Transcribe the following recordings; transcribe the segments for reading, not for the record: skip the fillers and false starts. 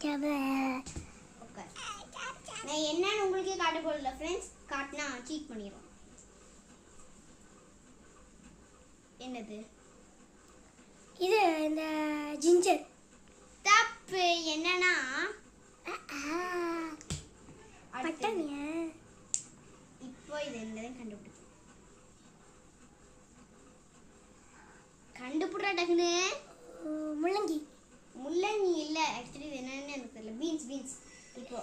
Okay, நான் என்னன்னு உங்களுக்கே காட்ட போடல ஃப்ரெண்ட்ஸ். காட்டினா சீட் பண்ணிடுவோம். என்னது இது? இந்த ஜிஞ்சர். தப்பு. என்னன்னா பட்டாணியா? இப்போ இது என்னதுன்னு கண்டுபிடுறா டக்குன்னு. முள்ளங்கி. முள்ளங்கி இல்லை, ஆக்சுவலி இது என்னன்னு எனக்கு தெரியல. பீன்ஸ். இப்போ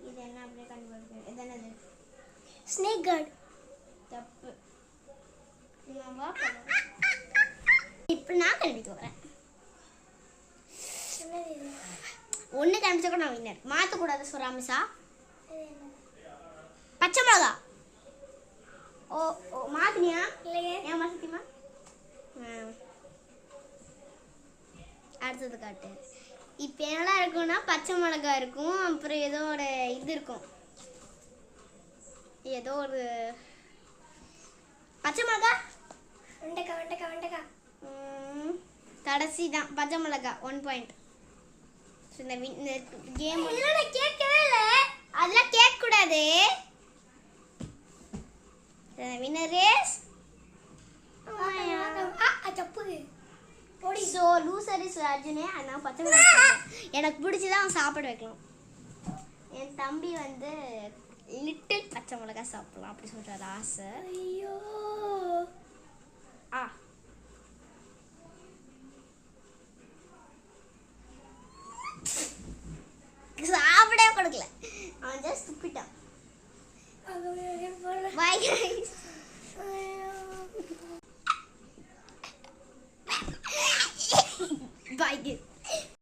இது என்ன அப்படியே கண்டுபிடிக்க. இது என்னது? Snake card. தப்பு. இப்போ நான் கண்டுபிடிக்க வரேன். ஒன்று கண்டுபிடிச்சா கூட நான் வின்னர். மாற்றக்கூடாது சொராமிசா. பச்சை மிளகா. ஓ ஓ, மாத்தினியா? இல்லையே. ஏன் மாத்தியமா? அடுத்தது காட்டு. இப்போ என்னெல்லாம் இருக்கும்னா பச்சை மிளகா இருக்கும், அப்புறம் ஏதோ ஒரு இது இருக்கும், ஏதோ ஒரு பச்சை மிளகா. வெண்டைக்காய். கடைசி தான் பச்சை மிளகா. 1 பாயிண்ட். இந்த கேம் கேட்கவே இல்லை. அதெல்லாம் கேட்கக்கூடாது. வின்னர் இஸ் தப்பு. ஸோ லூசர் இஸ் அர்ஜுனே. அதனால் பச்சை மிளகா எனக்கு பிடிச்சதான் அவன் சாப்பிட வைக்கலாம். என் தம்பி வந்து லிட்டில் பச்சை மிளகா சாப்பிடலாம் அப்படி சொல்கிறாரு ஆசை. ஐயோ. சாப்பிடவே கொடுக்கல, அவன் just துப்பிட்டான். Bye guys. Bye guys.